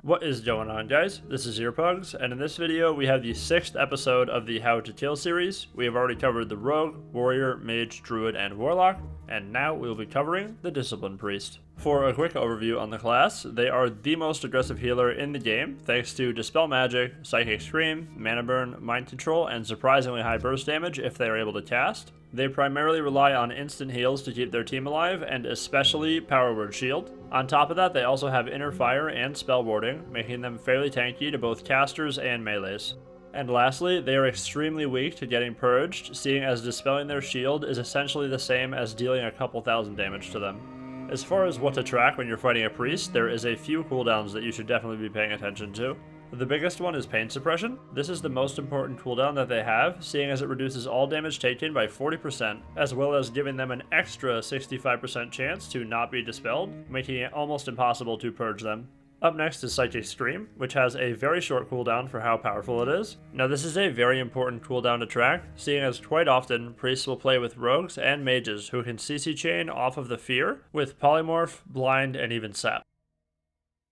What is going on, guys? This is Earpugs, and in this video we have the 6th episode of the How to Kill series. We have already covered the Rogue, Warrior, Mage, Druid, and Warlock, and now we will be covering the Discipline Priest. For a quick overview on the class, they are the most aggressive healer in the game, thanks to Dispel Magic, Psychic Scream, Mana Burn, Mind Control, and surprisingly high burst damage if they are able to cast. They primarily rely on instant heals to keep their team alive, and especially Power Word Shield. On top of that, they also have Inner Fire and Spell Warding, making them fairly tanky to both casters and melees. And lastly, they are extremely weak to getting purged, seeing as dispelling their shield is essentially the same as dealing a couple thousand damage to them. As far as what to track when you're fighting a priest, there is a few cooldowns that you should definitely be paying attention to. The biggest one is Pain Suppression. This is the most important cooldown that they have, seeing as it reduces all damage taken by 40%, as well as giving them an extra 65% chance to not be dispelled, making it almost impossible to purge them. Up next is Psychic Scream, which has a very short cooldown for how powerful it is. Now this is a very important cooldown to track, seeing as quite often priests will play with rogues and mages who can CC chain off of the fear with Polymorph, Blind, and even Sap.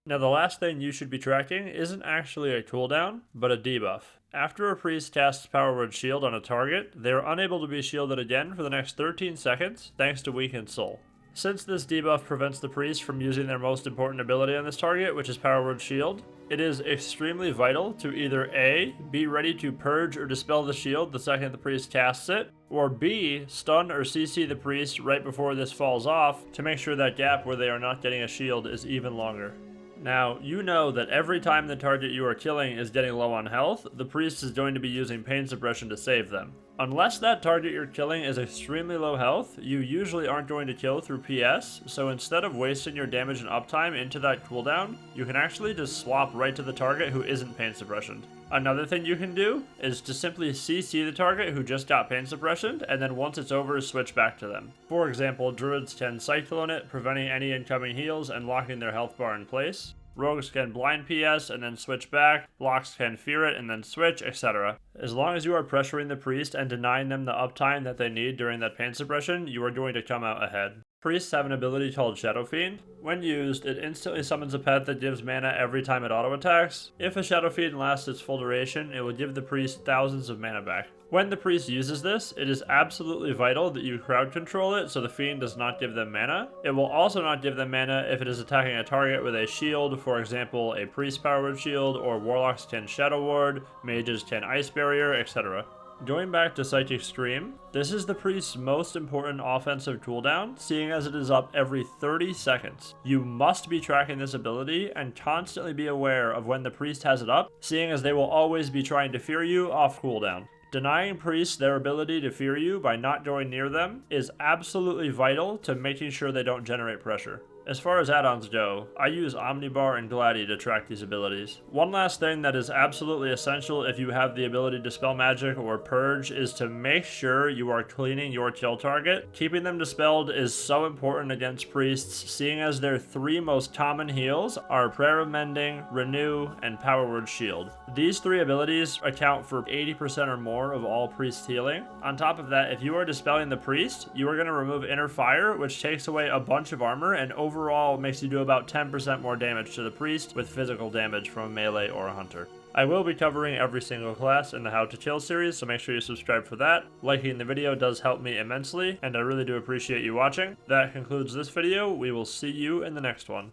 Now the last thing you should be tracking isn't actually a cooldown, but a debuff. After a priest casts Power Word Shield on a target, they are unable to be shielded again for the next 13 seconds thanks to Weakened Soul. Since this debuff prevents the priest from using their most important ability on this target, which is Power Word Shield, it is extremely vital to either A, be ready to purge or dispel the shield the second the priest casts it, or B, stun or CC the priest right before this falls off to make sure that gap where they are not getting a shield is even longer. Now, you know that every time the target you are killing is getting low on health, the priest is going to be using Pain Suppression to save them. Unless that target you're killing is extremely low health, you usually aren't going to kill through PS, so instead of wasting your damage and uptime into that cooldown, you can actually just swap right to the target who isn't Pain Suppressioned. Another thing you can do is to simply CC the target who just got Pain Suppressioned, and then once it's over, switch back to them. For example, Druids can Cyclone it, preventing any incoming heals and locking their health bar in place. Rogues can blind PS and then switch back, blocks can fear it and then switch, etc. As long as you are pressuring the priest and denying them the uptime that they need during that pain suppression, you are going to come out ahead. Priests have an ability called Shadow Fiend. When used, it instantly summons a pet that gives mana every time it auto-attacks. If a Shadow Fiend lasts its full duration, it will give the priest thousands of mana back. When the priest uses this, it is absolutely vital that you crowd control it so the fiend does not give them mana. It will also not give them mana if it is attacking a target with a shield, for example a priest Power Word Shield, or warlocks can Shadow Ward, mages can Ice Barrier, etc. Going back to Psychic Scream, this is the priest's most important offensive cooldown, seeing as it is up every 30 seconds. You must be tracking this ability and constantly be aware of when the priest has it up, seeing as they will always be trying to fear you off cooldown. Denying priests their ability to fear you by not going near them is absolutely vital to making sure they don't generate pressure. As far as add-ons go, I use Omnibar and Gladi to track these abilities. One last thing that is absolutely essential if you have the ability to Dispel Magic or Purge is to make sure you are cleaning your kill target. Keeping them dispelled is so important against priests, seeing as their 3 most common heals are Prayer of Mending, Renew, and Power Word Shield. These 3 abilities account for 80% or more of all priest healing. On top of that, if you are dispelling the priest, you are going to remove Inner Fire, which takes away a bunch of armor and overall makes you do about 10% more damage to the priest with physical damage from a melee or a hunter. I will be covering every single class in the How to Kill series, so make sure you subscribe for that. Liking the video does help me immensely, and I really do appreciate you watching. That concludes this video. We will see you in the next one.